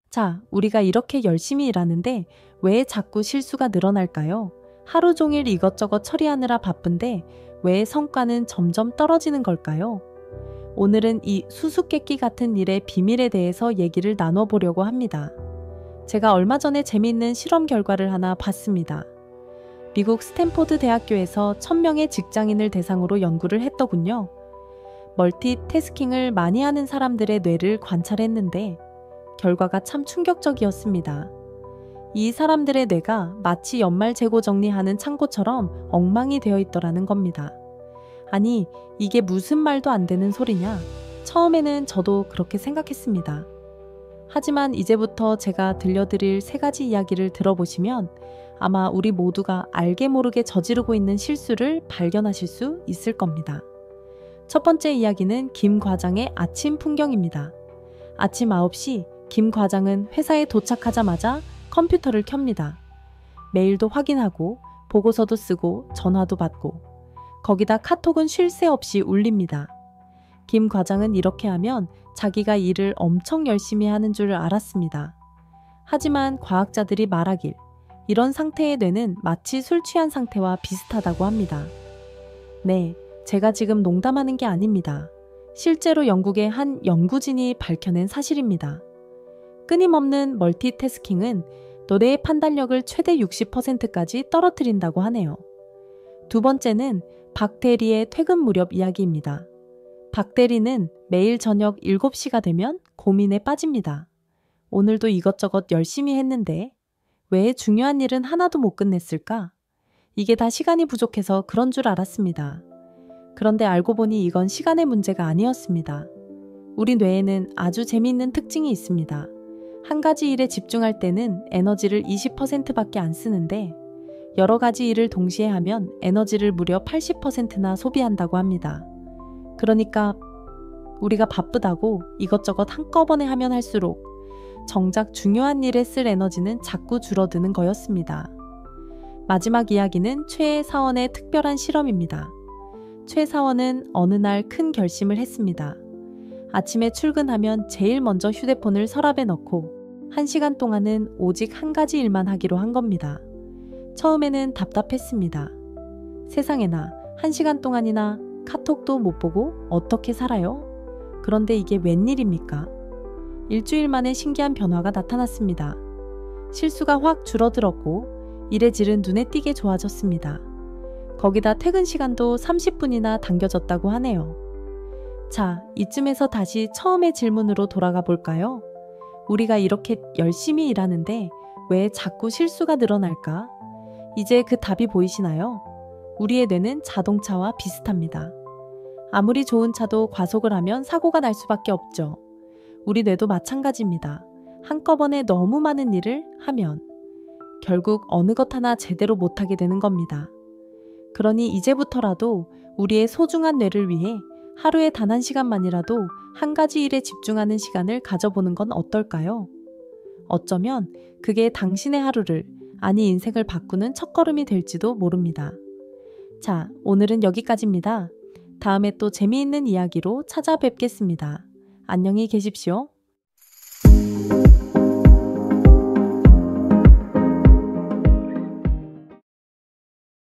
자, 우리가 이렇게 열심히 일하는데 왜 자꾸 실수가 늘어날까요? 하루 종일 이것저것 처리하느라 바쁜데 왜 성과는 점점 떨어지는 걸까요? 오늘은 이 수수께끼 같은 일의 비밀에 대해서 얘기를 나눠보려고 합니다. 제가 얼마 전에 재미있는 실험 결과를 하나 봤습니다. 미국 스탠포드 대학교에서 1000명의 직장인을 대상으로 연구를 했더군요. 멀티태스킹을 많이 하는 사람들의 뇌를 관찰했는데 결과가 참 충격적이었습니다. 이 사람들의 뇌가 마치 연말 재고 정리하는 창고처럼 엉망이 되어 있더라는 겁니다. 아니, 이게 무슨 말도 안 되는 소리냐? 처음에는 저도 그렇게 생각했습니다. 하지만 이제부터 제가 들려드릴 3가지 이야기를 들어보시면 아마 우리 모두가 알게 모르게 저지르고 있는 실수를 발견하실 수 있을 겁니다. 첫 번째 이야기는 김 과장의 아침 풍경입니다. 아침 9시 김 과장은 회사에 도착하자마자 컴퓨터를 켭니다. 메일도 확인하고 보고서도 쓰고 전화도 받고 거기다 카톡은 쉴 새 없이 울립니다. 김 과장은 이렇게 하면 자기가 일을 엄청 열심히 하는 줄 알았습니다. 하지만 과학자들이 말하길 이런 상태의 뇌는 마치 술 취한 상태와 비슷하다고 합니다. 네, 제가 지금 농담하는 게 아닙니다. 실제로 영국의 한 연구진이 밝혀낸 사실입니다. 끊임없는 멀티태스킹은 뇌의 판단력을 최대 60%까지 떨어뜨린다고 하네요. 두 번째는 박 대리의 퇴근 무렵 이야기입니다. 박 대리는 매일 저녁 7시가 되면 고민에 빠집니다. 오늘도 이것저것 열심히 했는데 왜 중요한 일은 하나도 못 끝냈을까? 이게 다 시간이 부족해서 그런 줄 알았습니다. 그런데 알고 보니 이건 시간의 문제가 아니었습니다. 우리 뇌에는 아주 재미있는 특징이 있습니다. 한 가지 일에 집중할 때는 에너지를 20%밖에 안 쓰는데 여러 가지 일을 동시에 하면 에너지를 무려 80%나 소비한다고 합니다. 그러니까 우리가 바쁘다고 이것저것 한꺼번에 하면 할수록 정작 중요한 일에 쓸 에너지는 자꾸 줄어드는 거였습니다. 마지막 이야기는 최 사원의 특별한 실험입니다. 최 사원은 어느 날 큰 결심을 했습니다. 아침에 출근하면 제일 먼저 휴대폰을 서랍에 넣고 1시간 동안은 오직 한 가지 일만 하기로 한 겁니다. 처음에는 답답했습니다. 세상에나 1시간 동안이나 카톡도 못 보고 어떻게 살아요? 그런데 이게 웬일입니까? 일주일 만에 신기한 변화가 나타났습니다. 실수가 확 줄어들었고 일의 질은 눈에 띄게 좋아졌습니다. 거기다 퇴근 시간도 30분이나 당겨졌다고 하네요. 자, 이쯤에서 다시 처음의 질문으로 돌아가 볼까요? 우리가 이렇게 열심히 일하는데 왜 자꾸 실수가 늘어날까? 이제 그 답이 보이시나요? 우리의 뇌는 자동차와 비슷합니다. 아무리 좋은 차도 과속을 하면 사고가 날 수밖에 없죠. 우리 뇌도 마찬가지입니다. 한꺼번에 너무 많은 일을 하면 결국 어느 것 하나 제대로 못하게 되는 겁니다. 그러니 이제부터라도 우리의 소중한 뇌를 위해 하루에 단 1시간만이라도 한 가지 일에 집중하는 시간을 가져보는 건 어떨까요? 어쩌면 그게 당신의 하루를, 아니 인생을 바꾸는 첫걸음이 될지도 모릅니다. 자, 오늘은 여기까지입니다. 다음에 또 재미있는 이야기로 찾아뵙겠습니다. 안녕히 계십시오.